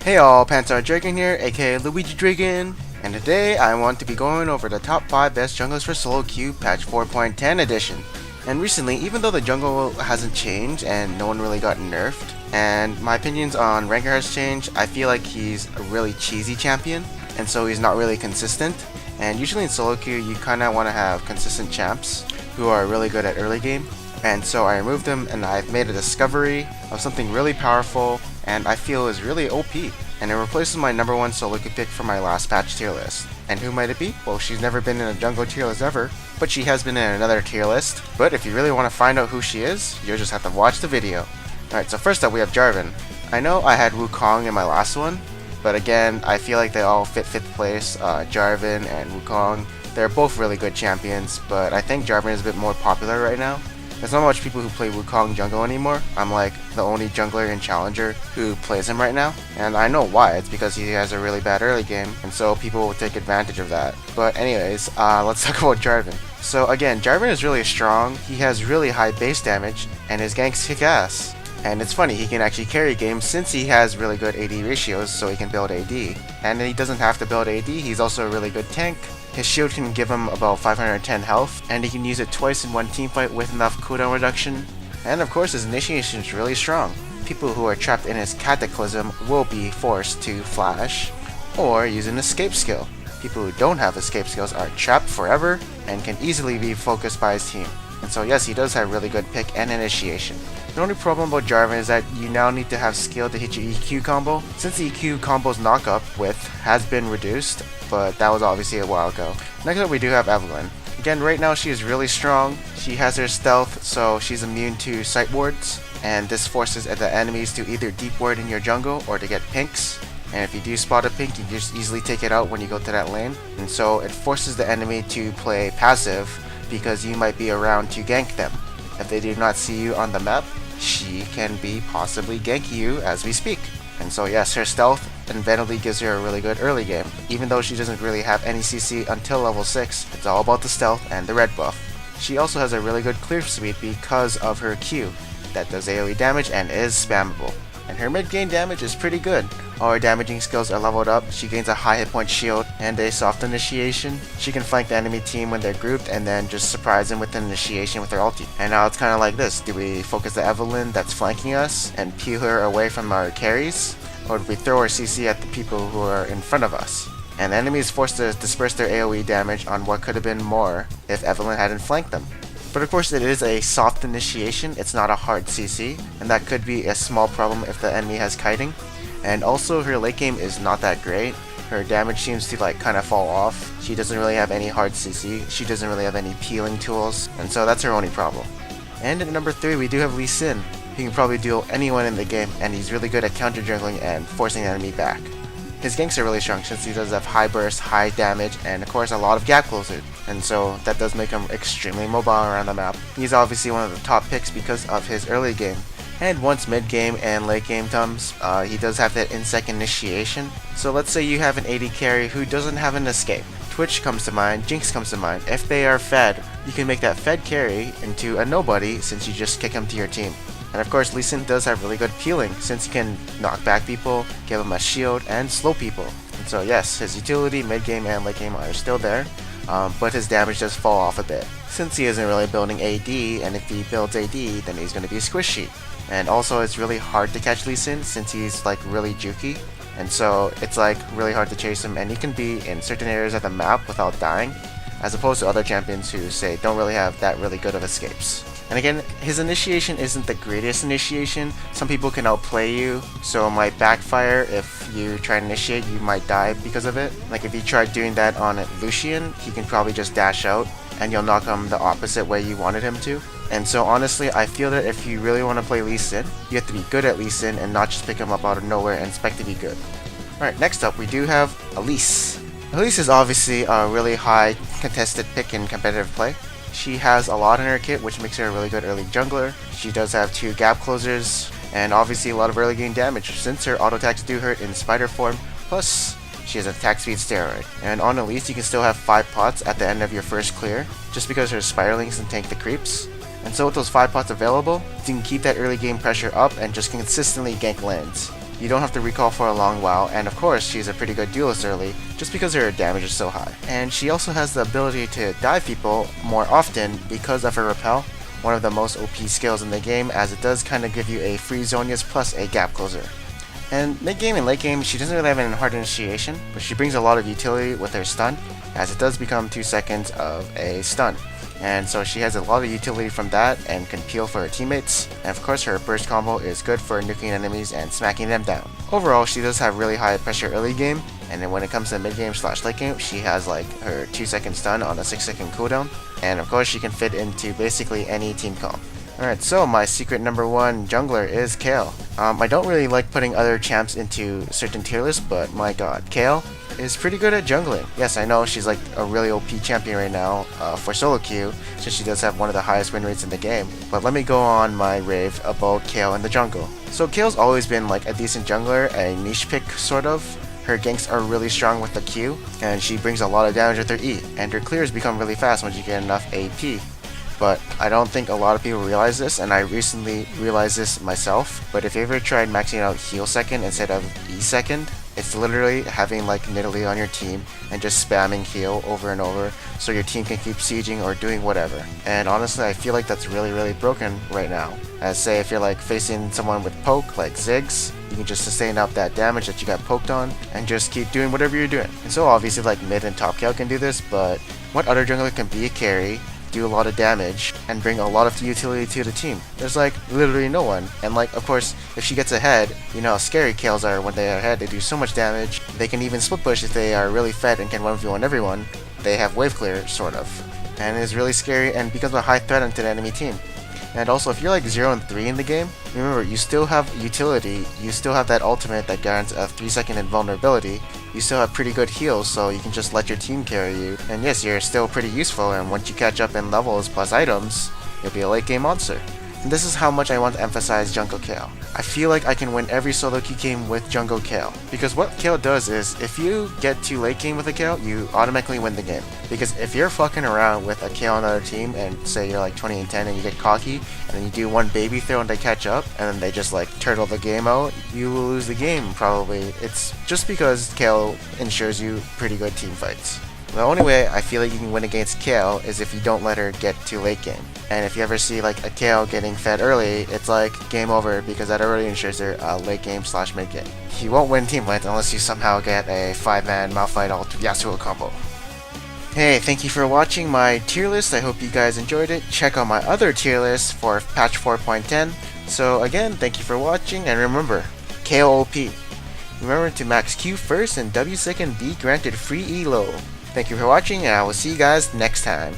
Hey all, Panzer Dragon here, aka Luigi Dragon, and today I want to be going over the top 5 best junglers for solo queue patch 4.10 edition. And recently, even though the jungle hasn't changed and no one really got nerfed, and my opinions on Rengar has changed, I feel like he's a really cheesy champion, and so he's not really consistent. And usually in solo queue, you kinda wanna have consistent champs who are really good at early game. And so I removed him and I've made a discovery of something really powerful and I feel is really OP. And it replaces my number 1 solo queue pick from my last patch tier list. And who might it be? Well, she's never been in a jungle tier list ever, but she has been in another tier list. But if you really want to find out who she is, you'll just have to watch the video. Alright, so first up we have Jarvan. I know I had Wukong in my last one, but again, I feel like they all fit 5th place. Jarvan and Wukong, they're both really good champions, but I think Jarvan is a bit more popular right now. There's not much people who play Wukong jungle anymore. I'm like the only jungler in Challenger who plays him right now. And I know why, it's because he has a really bad early game, and so people will take advantage of that. But anyways, let's talk about Jarvan. So again, Jarvan is really strong, he has really high base damage, and his ganks kick ass. And it's funny, he can actually carry games since he has really good AD ratios, so he can build AD. And he doesn't have to build AD, he's also a really good tank. His shield can give him about 510 health, and he can use it twice in one teamfight with enough cooldown reduction. And of course his initiation is really strong. People who are trapped in his Cataclysm will be forced to flash, or use an escape skill. People who don't have escape skills are trapped forever, and can easily be focused by his team. And so yes, he does have really good pick and initiation. The only problem about Jarvan is that you now need to have skill to hit your EQ combo, since the EQ combo's knockup width has been reduced, but that was obviously a while ago. Next up we do have Evelynn. Again, right now she is really strong. She has her stealth, so she's immune to sight wards, and this forces the enemies to either deep ward in your jungle or to get pinks. And if you do spot a pink, you can just easily take it out when you go to that lane. And so it forces the enemy to play passive because you might be around to gank them. If they do not see you on the map, she can be possibly ganking you as we speak. And so yes, her stealth inventively gives her a really good early game. Even though she doesn't really have any CC until level 6, it's all about the stealth and the red buff. She also has a really good clear speed because of her Q that does AoE damage and is spammable. And her mid-game damage is pretty good. All her damaging skills are leveled up, she gains a high hit point shield and a soft initiation. She can flank the enemy team when they're grouped and then just surprise them with an initiation with her ulti. And now it's kind of like this, do we focus the Evelynn that's flanking us and peel her away from our carries? Or do we throw our CC at the people who are in front of us? And the enemy is forced to disperse their AoE damage on what could have been more if Evelynn hadn't flanked them. But of course it is a soft initiation, it's not a hard CC, and that could be a small problem if the enemy has kiting. And also her late game is not that great. Her damage seems to like kind of fall off. She doesn't really have any hard CC, she doesn't really have any peeling tools, and so that's her only problem. And at number 3 we do have Lee Sin. He can probably duel anyone in the game, and he's really good at counter jungling and forcing the enemy back. His ganks are really strong since he does have high burst, high damage, and of course a lot of gap closer, and so that does make him extremely mobile around the map. He's obviously one of the top picks because of his early game. And once mid game and late game comes, he does have that insect initiation. So let's say you have an AD carry who doesn't have an escape. Twitch comes to mind, Jinx comes to mind. If they are fed, you can make that fed carry into a nobody since you just kick him to your team. And of course, Lee Sin does have really good peeling since he can knock back people, give them a shield, and slow people. And so yes, his utility, mid game and late game are still there, but his damage does fall off a bit since he isn't really building AD, and if he builds AD, then he's going to be squishy. And also it's really hard to catch Lee Sin since he's like really jukey, and so it's like really hard to chase him, and he can be in certain areas of the map without dying, as opposed to other champions who say don't really have that really good of escapes. And again, his initiation isn't the greatest initiation. Some people can outplay you, so it might backfire. If you try to initiate, you might die because of it. Like if you try doing that on Lucian, he can probably just dash out, and you'll knock him the opposite way you wanted him to. And so honestly, I feel that if you really want to play Lee Sin, you have to be good at Lee Sin and not just pick him up out of nowhere and expect to be good. Alright, next up we do have Elise. Elise is obviously a really high contested pick in competitive play. She has a lot in her kit, which makes her a really good early jungler. She does have 2 gap closers, and obviously a lot of early game damage since her auto attacks do hurt in spider form, plus she has an attack speed steroid. And on Elise you can still have 5 pots at the end of your first clear, just because her spiralings can tank the creeps. And so with those 5 pots available, you can keep that early game pressure up and just consistently gank lanes. You don't have to recall for a long while, and of course, she's a pretty good duelist early, just because her damage is so high. And she also has the ability to dive people more often because of her repel, one of the most OP skills in the game, as it does kind of give you a free Zhonya's plus a gap closer. And mid-game and late-game, she doesn't really have an hard initiation, but she brings a lot of utility with her stun, as it does become 2 seconds of a stun. And so she has a lot of utility from that and can peel for her teammates, and of course her burst combo is good for nuking enemies and smacking them down. Overall, she does have really high pressure early game, and then when it comes to mid-game / late game, she has like her 2-second stun on a 6-second cooldown, and of course she can fit into basically any team comp. Alright, so my secret number 1 jungler is Kayle. I don't really like putting other champs into certain tier lists, but my god, Kayle is pretty good at jungling. Yes, I know she's like a really OP champion right now for solo queue, since she does have one of the highest win rates in the game. But let me go on my rave about Kayle in the jungle. So Kayle's always been like a decent jungler, a niche pick sort of. Her ganks are really strong with the Q, and she brings a lot of damage with her E, and her clears become really fast once you get enough AP. But I don't think a lot of people realize this, and I recently realized this myself. But if you ever tried maxing out heal second instead of E second, it's literally having like Nidalee on your team and just spamming heal over and over so your team can keep sieging or doing whatever. And honestly, I feel like that's really broken right now. As say if you're like facing someone with poke like Ziggs, you can just sustain up that damage that you got poked on and just keep doing whatever you're doing. And so obviously like mid and top Kayle can do this, but what other jungler can be a carry, do a lot of damage, and bring a lot of utility to the team? There's like literally no one. And like of course if she gets ahead, you know how scary Kayles are when they are ahead. They do so much damage. They can even split push if they are really fed and can 1v1 everyone. They have wave clear sort of, and it is really scary and becomes a high threat into the enemy team. And also if you're like 0 and 3 in the game, remember you still have utility, you still have that ultimate that guarantees a 3-second invulnerability, you still have pretty good heals, so you can just let your team carry you. And yes, you're still pretty useful, and once you catch up in levels plus items, you'll be a late game monster. And this is how much I want to emphasize Jungle Kayle. I feel like I can win every solo queue game with Jungle Kayle. Because what Kayle does is, if you get to late game with a Kayle, you automatically win the game. Because if you're fucking around with a Kayle on another team, and say you're like 20 and 10 and you get cocky, and then you do one baby throw and they catch up, and then they just like turtle the game out, you will lose the game probably. It's just because Kayle ensures you pretty good team fights. The only way I feel like you can win against Kayle is if you don't let her get to late game. And if you ever see like a Kayle getting fed early, it's like game over because that already ensures her late game / mid game. You won't win team fights unless you somehow get a 5-man Malphite alt Yasuo combo. Hey, thank you for watching my tier list. I hope you guys enjoyed it. Check out my other tier list for patch 4.10. So again, thank you for watching, and remember, Kayle OP. Remember to max Q first and W second be granted free elo. Thank you for watching, and I will see you guys next time.